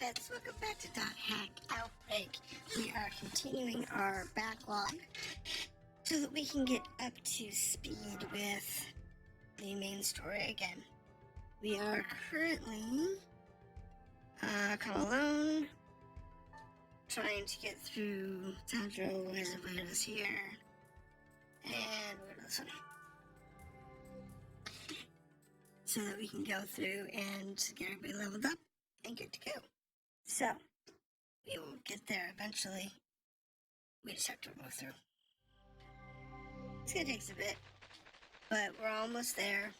pets, welcome back to .hack Outbreak. We are continuing our backlog so that we can get up to speed with the main story again. We are currently kind of alone, trying to get through. Sanjuro has invited us here, and we're going to this one, so that we can go through and get everybody leveled up and good to go. So, we will get there eventually. We just have to go through. It's gonna take us a bit, but we're almost there.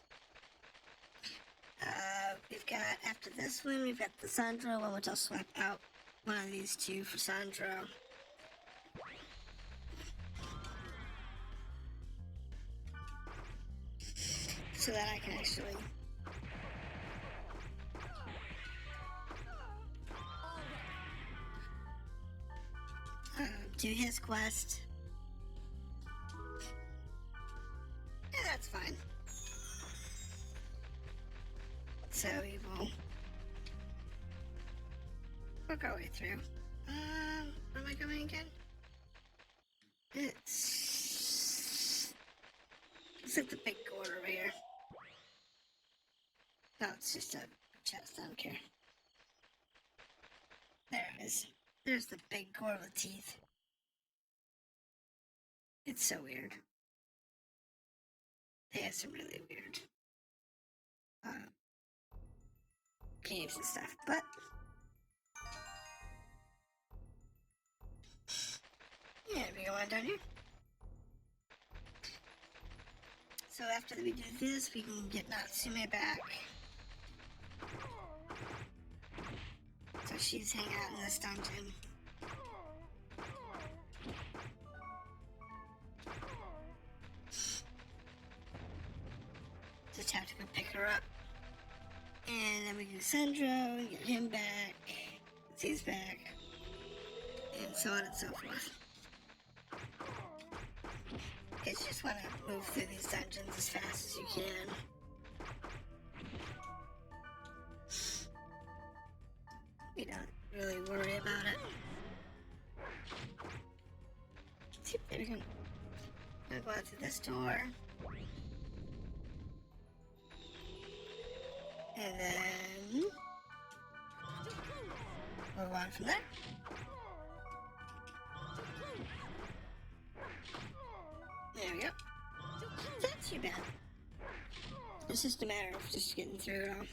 We've got, after this one, we've got the Sanjuro one, which I'll swap out one of these two for Sanjuro. So that I can actually do his quest. Yeah, that's fine. So we will work our way through. Where am I going again? It's like the big gourd over here. No, it's just a chest, I don't care. There it is. There's the big gourd with teeth. It's so weird. They have some really weird caves and stuff, but yeah, we go on down here. So after we do this, we can get Natsume back. So she's hanging out in this dungeon. Just have to go pick her up. And then we do Sanjuro and get him back. He's back. And so on and so forth. Because you just want to move through these dungeons as fast as you can. We don't really worry about it. See, there we go. We'll go out through this door. And then move on from there. There we go. It's not too bad. It's just a matter of just getting through it all.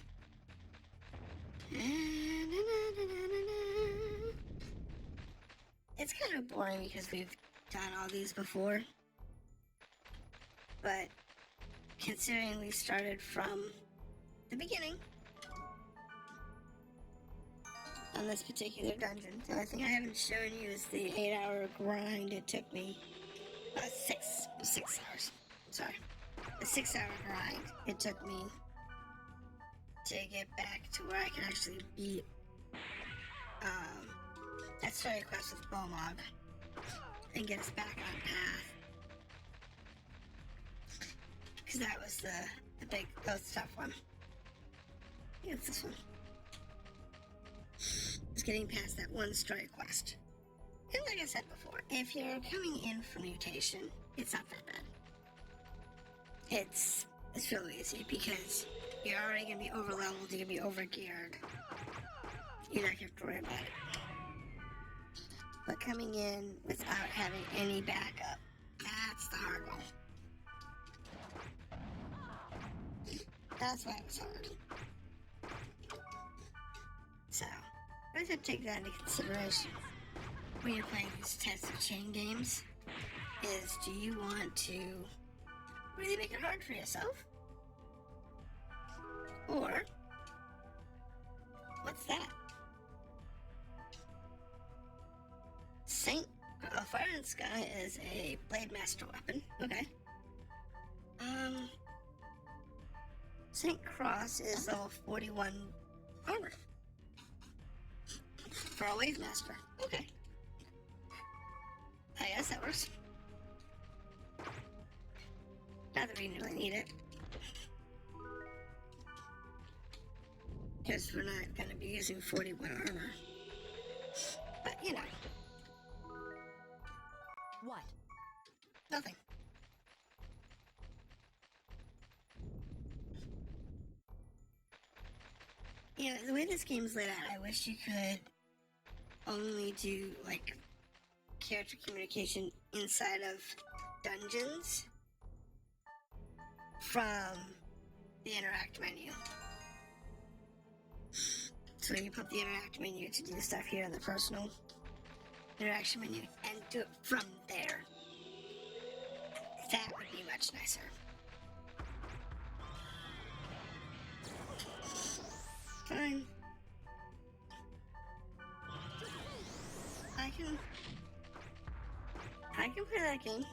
It's kind of boring because we've done all these before. But considering we started from the beginning on this particular dungeon, the only thing I haven't shown you is the 8-hour grind it took me. 6 hours. Sorry. The 6-hour grind it took me to get back to where I can actually beat that story quest with Bomog and get us back on path. Because that was the big, that was the tough one. Yeah, it's this one. It's getting past that one story quest. And like I said before, if you're coming in for mutation, it's not that bad. It's really easy because you're already going to be over-leveled, you're going to be over-geared. You're not going to have to worry about it. But coming in without having any backup, that's the hard one. That's why it was hard. So, I have to take that into consideration when you're playing these types of chain games, is do you want to really make it hard for yourself? Or, what's that? Fire and Sky is a Blade Master weapon. Okay. Saint Cross is level 41 armor. For a Wave Master. Okay. I guess that works. Not that we really need it. Because we're not going to be using 41 armor. But, you know. What? Nothing. You know, the way this game's laid out, I wish you could only do, like, character communication inside of dungeons from the interact menu. So you put the interact menu to do stuff here in the personal interaction menu and do it from there. That would be much nicer. Fine. I can play that game.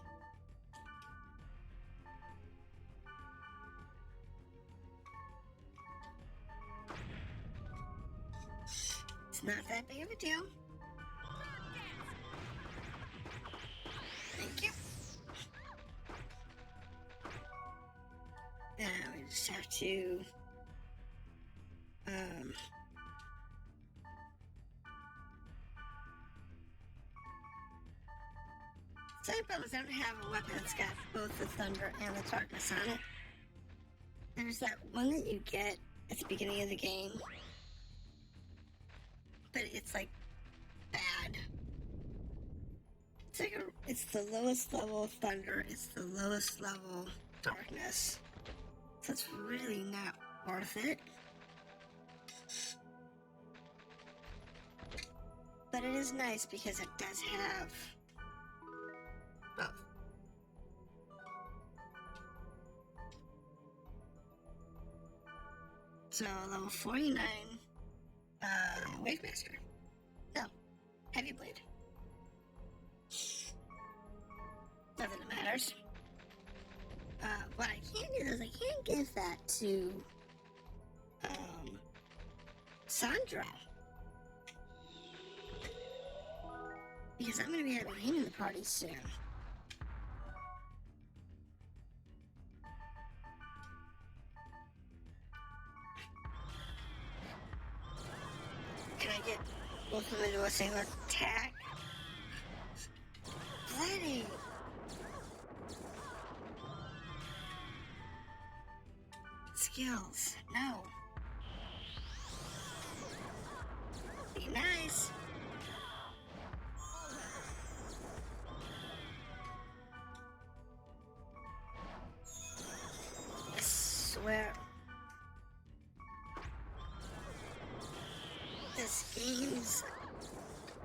It's not that big of a deal. Thank you. Now we just have to same problems. I don't have a weapon that's got both the thunder and the darkness on it. There's that one that you get at the beginning of the game, but it's like bad. It's the lowest level thunder, it's the lowest level darkness. So it's really not worth it. But it is nice because it does have both. So level 49, Wave Master. No, Heavy Blade. Not that it matters. What I can do is I can give that to Sanjuro. Because I'm going to be having him in the party soon. Can I get both of them into a single attack? Bloody! Skills. No. Be nice. I swear. This game's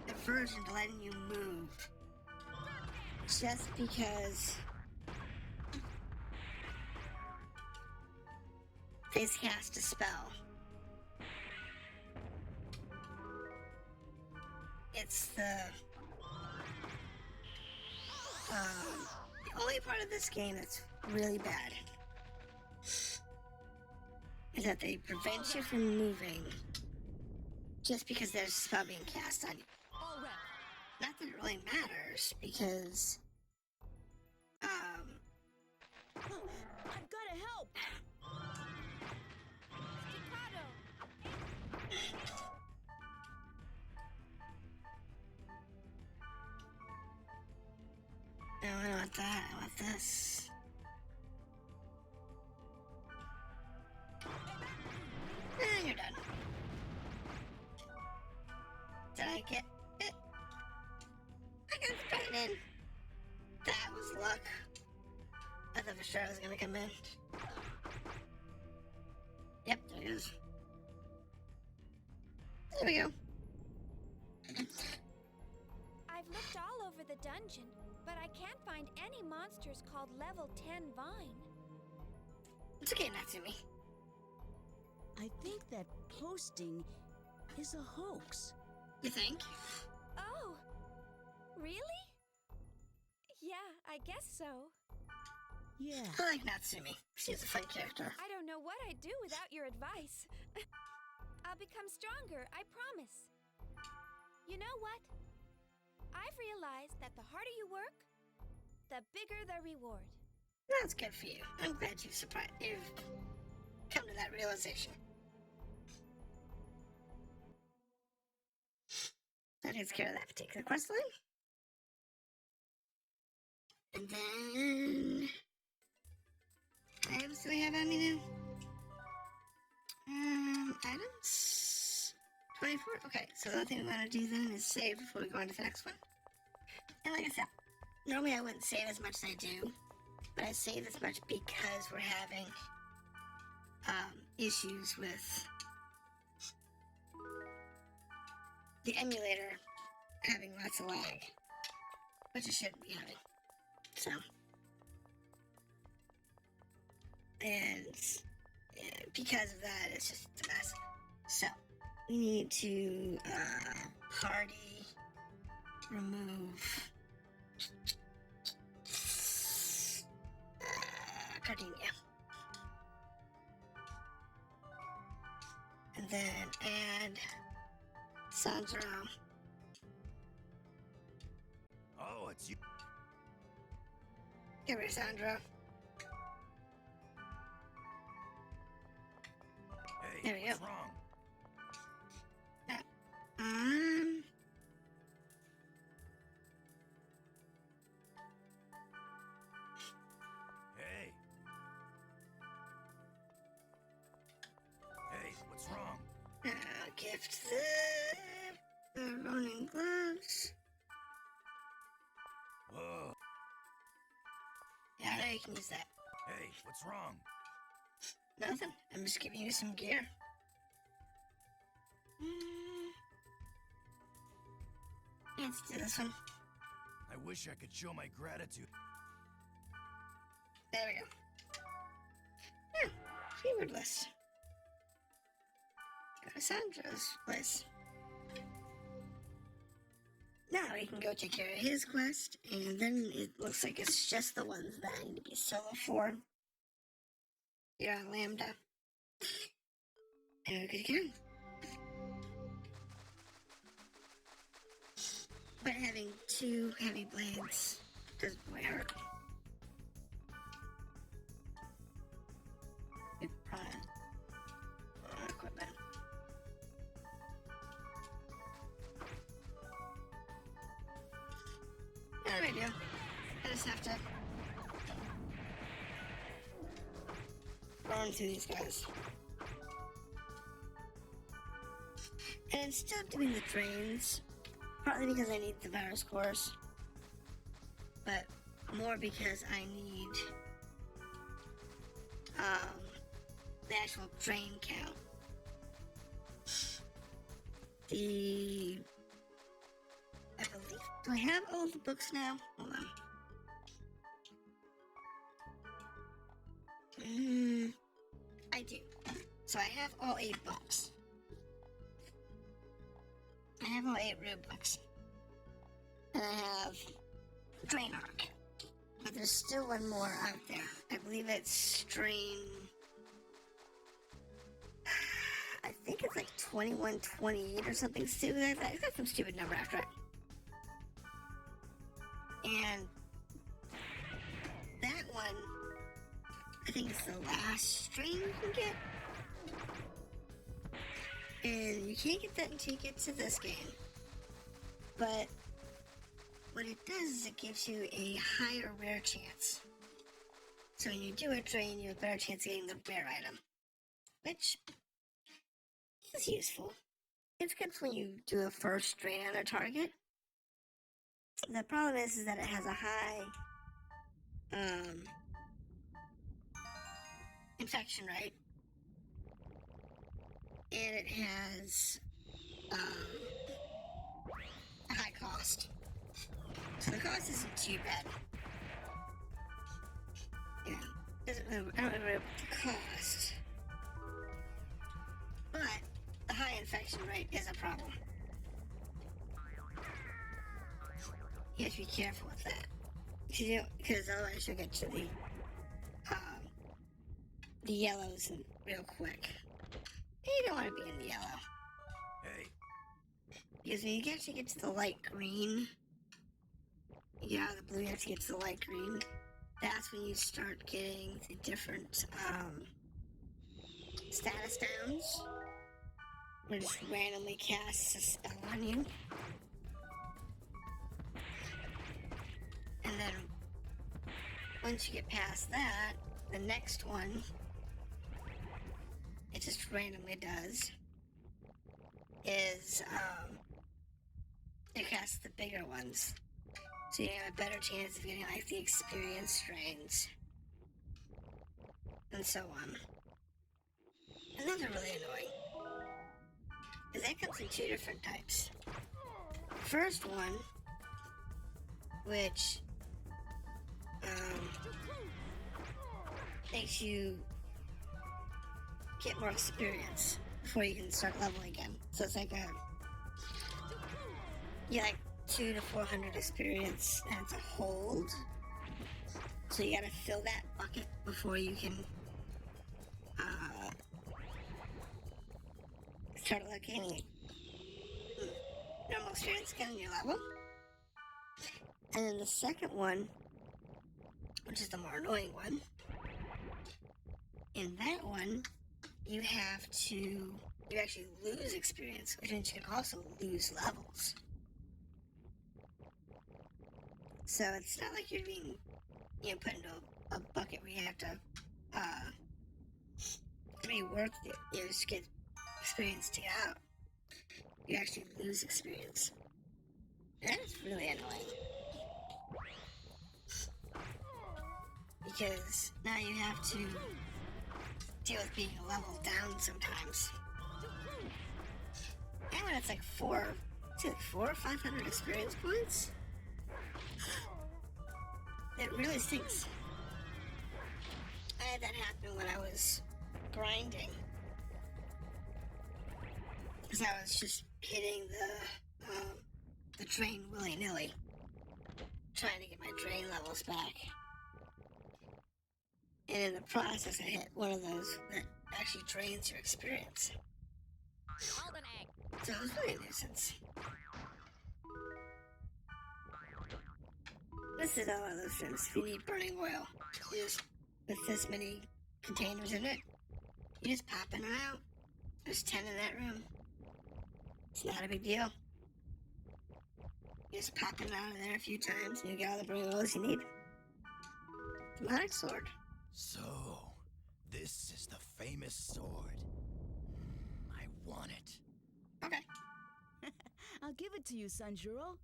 aversion to letting you move. Just because they cast a spell. It's the only part of this game that's really bad is that they prevent you from moving just because there's a spell being cast on you. Not that it really matters because I've gotta help! no, I don't want that. I want this. And you're done. Did I get it? I got straight in. That was luck. I thought for sure I was gonna come in. Yep, there it is. There we go. I've looked all over the dungeon, but I can't find any monsters called level 10 Vine. It's okay, Natsumi. I think that posting is a hoax. You think? Oh, really? Yeah, I guess so. Yeah. I like Natsumi. She's a fun character. I don't know what I'd do without your advice. I'll become stronger, I promise. You know what? I've realized that the harder you work, the bigger the reward. That's good for you. I'm glad you've come to that realization. that takes care of that particular quest line. And then... what items do I have on me now? Items? 24? Okay, so the other thing we want to do then is save before we go on to the next one. And like I said, normally I wouldn't save as much as I do, but I save this much because we're having issues with the emulator having lots of lag, which it shouldn't be having. So, and because of that, it's just a mess. So, we need to party remove Gardenia. And then add Sanjuro. Oh, it's you. Get rid of Sanjuro. Hey, There we what's go. wrong? Hey. Hey, what's wrong? Gift the Ronin gloves. Whoa. Yeah, I know you can use that. Hey, what's wrong? Nothing. I'm just giving you some gear. Let's do this one. I wish I could show my gratitude. There we go. Yeah, keyword list. Go to Sandra's place. Now we can go take care of his quest, and then it looks like it's just the ones that I need to be solo for. You're on Lambda. And we're good to go. But having 2 heavy blades does really hurt. Equipment. There we go. I just have to run through these guys. And instead of doing the drains, partly because I need the virus cores, but more because I need the actual drain count. I believe, do I have all the books now? Hold on. I do. So I have all 8 books. I have all 8 rube books. And I have Drain Arc. But there's still one more out there. I believe it's Strain... I think it's like 2128 or something stupid like that. It's got some stupid number after it. And that one, I think it's the last strain you can get. And you can't get that until you get to this game. But what it does is it gives you a higher rare chance. So when you do a drain, you have a better chance of getting the rare item. Which is useful. It's good when you do a first drain on a target. The problem is that it has a high infection rate. And it has a high cost. So the cost isn't too bad. Yeah, I don't remember the cost. But the high infection rate is a problem. You have to be careful with that. Because otherwise you'll get to the yellows real quick. You don't want to be in the yellow. Hey. Because when you actually get to the light green, you get out of the blue, you have to get to the light green. That's when you start getting the different status downs. Where it just randomly casts a spell on you. once you get past that, the next one, it just randomly does, is, it casts the bigger ones. So you have a better chance of getting, like, the experience strains. And so on. And those are really annoying. Because that comes in two different types. First one, which, makes you get more experience before you can start leveling again. So it's like like 200 to 400 experience, and it's a hold. So you gotta fill that bucket before you can start gaining normal experience again in your level. And then the second one, which is the more annoying one, in that one, you actually lose experience, which means you can also lose levels. So it's not like you're being, put into a bucket where you have to, rework your get experience to get out. You actually lose experience. That is really annoying. Because now you have to deal with being a level down sometimes. And when it's like 400 or 500 experience points, it really stinks. I had that happen when I was grinding. Because I was just hitting the drain willy-nilly. Trying to get my drain levels back. And in the process, I hit one of those that actually drains your experience. Hold an egg. So it was really a nuisance. This is all one of those things. If you need burning oil, you just, with this many containers in it, you just pop in and out. There's 10 in that room. It's not a big deal. You just pop in and out of there a few times, and you get all the burning oils you need. Demonic sword. So, this is the famous sword. I want it. Okay. I'll give it to you, Sanjuro.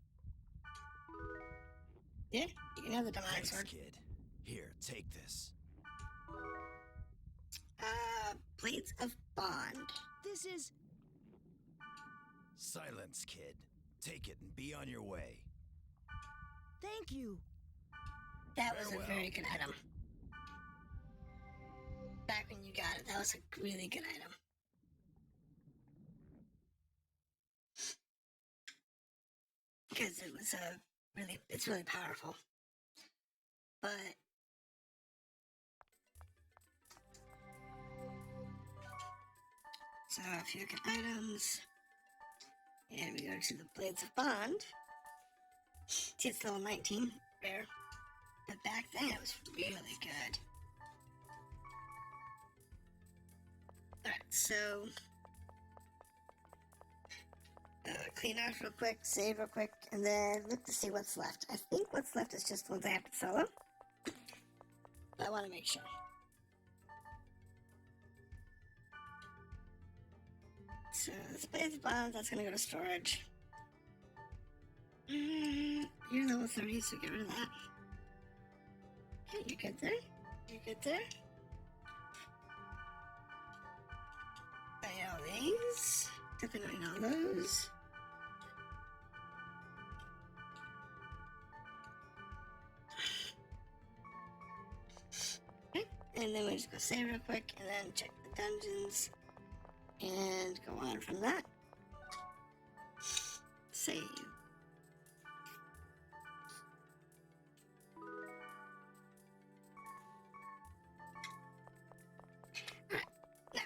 Yeah, you can have the demonic Thanks, sword. kid. Here, take this. Blades of Bond. This is... Silence, kid. Take it and be on your way. Thank you. That was Farewell. a very good item. Back when you got it, that was a really good item. Because it was it's really powerful. But so if you look at items, and we go to the Blades of Bond, see it's level 19, rare. But back then it was really good. Alright, so clean off real quick, save real quick, and then look to see what's left. I think what's left is just the ones I have to solo. But I want to make sure. So, this Blades of Bonds, that's going to go to storage. You're level 30, so get rid of that. Okay, you're good there. You're good there. I need all these. Definitely all those. Okay, and then we just go save real quick, and then check the dungeons, and go on from that. Save. Alright, now,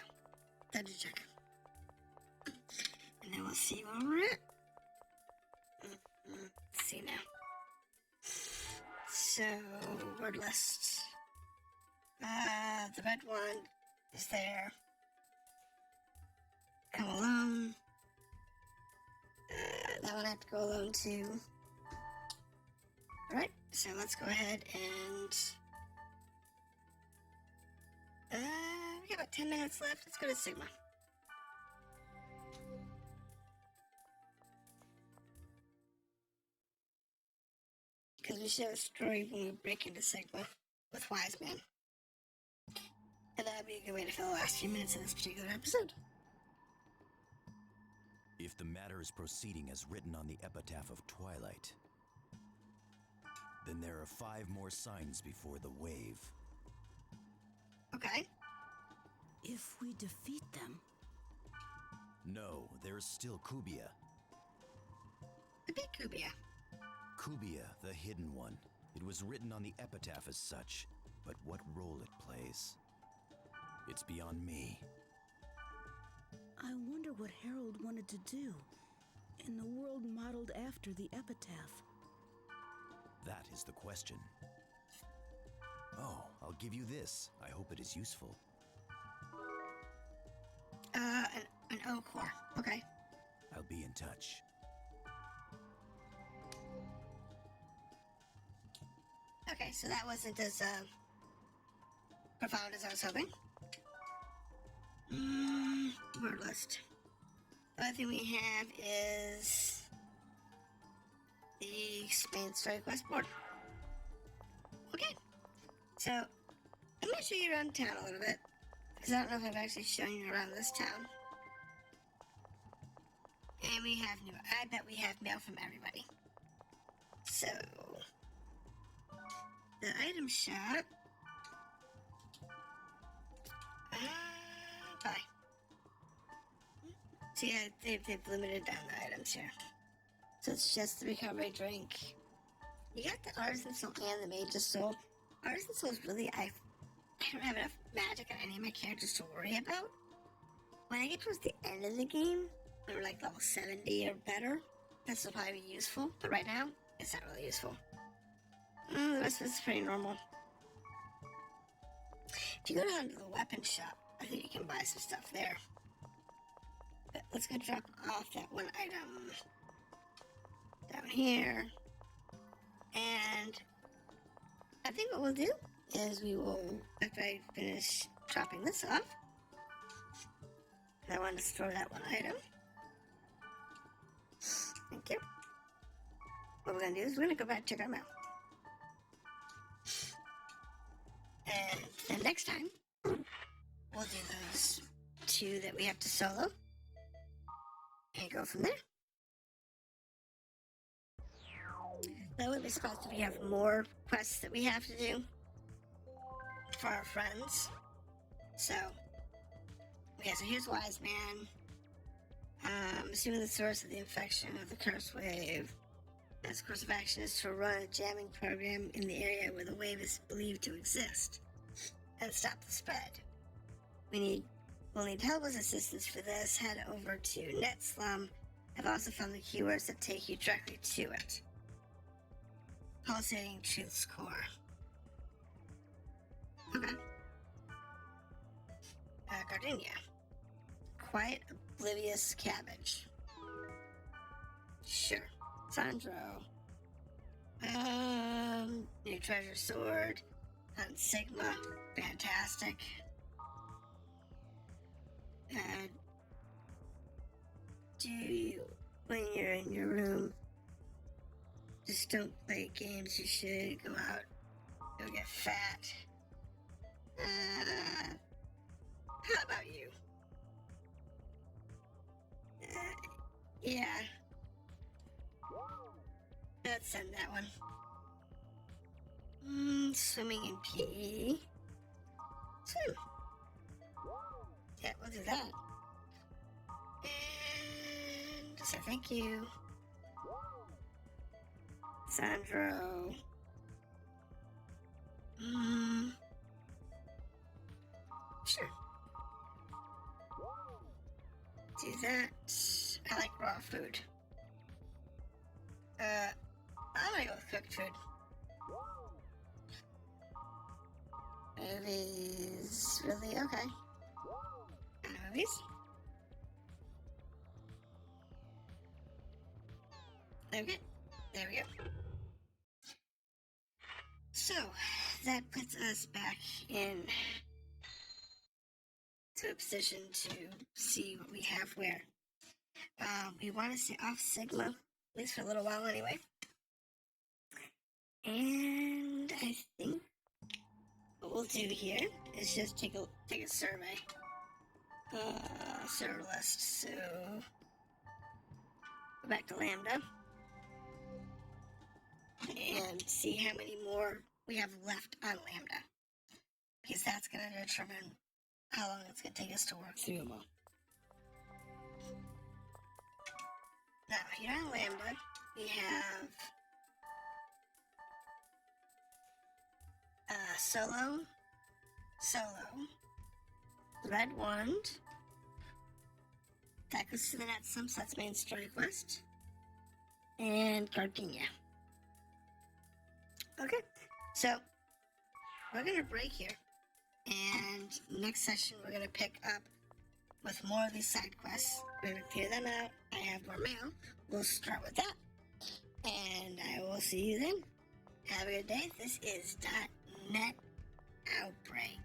dungeon check. And then we'll see where we're at. Let's see now. So, word list. The red one is there. Come alone. That one I have to go alone too. Alright, so let's go ahead and what, 10 minutes left? Let's go to Sigma. Because we should have a story when we break into Sigma with Wise Man. And that would be a good way to fill the last few minutes of this particular episode. If the matter is proceeding as written on the epitaph of Twilight, then there are 5 more signs before the wave. Okay. If we defeat them, No, there's still Kubia. The big Kubia. Kubia, the hidden one. It was written on the epitaph as such, but what role it plays, it's beyond me. I wonder what Harold wanted to do in the world modeled after the epitaph. That is the question. Oh, I'll give you this. I hope it is useful. An O core. Okay. I'll be in touch. Okay, so that wasn't as profound as I was hoping. Word list. The other thing we have is the main story quest board. Okay, so I'm gonna show you around town a little bit, because I don't know if I've actually shown you around this town. And we have new. I bet we have mail from everybody. So the item shop. Bye. So yeah, they've limited down the items here. So it's just the recovery drink. You got the artisan soul and the mage's soul. Artisan soul is really, I don't have enough magic on any of my characters to worry about. When I get towards the end of the game, when we're like level 70 or better, this will probably be useful. But right now, it's not really useful. The rest of it's pretty normal. If you go down to the weapon shop, I think you can buy some stuff there. But let's go drop off that one item down here. And I think what we'll do is we will, after I finish dropping this off, I want to store that one item. Thank you. What we're going to do is we're going to go back and check our mail. And then next time, we'll do those 2 that we have to solo. And go from there. That would be supposed to be have more quests that we have to do for our friends. So, okay, so here's Wise Man. Assuming the source of the infection of the curse wave. Its course of action is to run a jamming program in the area where the wave is believed to exist and stop the spread. We'll need helpless assistance for this. Head over to NetSlum. I've also found the keywords that take you directly to it. Pulsating Truth's core. Okay. Gardenia. Quiet Oblivious Cabbage. Sure. Sanjuro. New Treasure Sword. On Sigma. Fantastic. Do you, when you're in your room, just don't play games? You should go out. You'll get fat. How about you? Yeah. Let's send that one. Swimming in PE. Swim. Yeah, we'll do that. And say thank you. Sanjuro. Sure. Do that. I like raw food. I'm gonna go with cooked food. Movies. Really? Okay. Movies? Okay. There we go. So, that puts us back in to a position to see what we have where. We want to stay off Sigma, at least for a little while anyway. And I think what we'll do here is just take a survey. Server list. So go back to Lambda and see how many more we have left on Lambda, because that's going to determine how long it's going to take us to work through them all. Now, here on Lambda, we have Solo, Red Wand, that goes to the net sum, so that's main story quest, and Gardenia. Okay, so we're going to break here, and next session we're going to pick up with more of these side quests. We're going to clear them out. I have more mail. We'll start with that, and I will see you then. Have a good day. This is .NET Outbreak.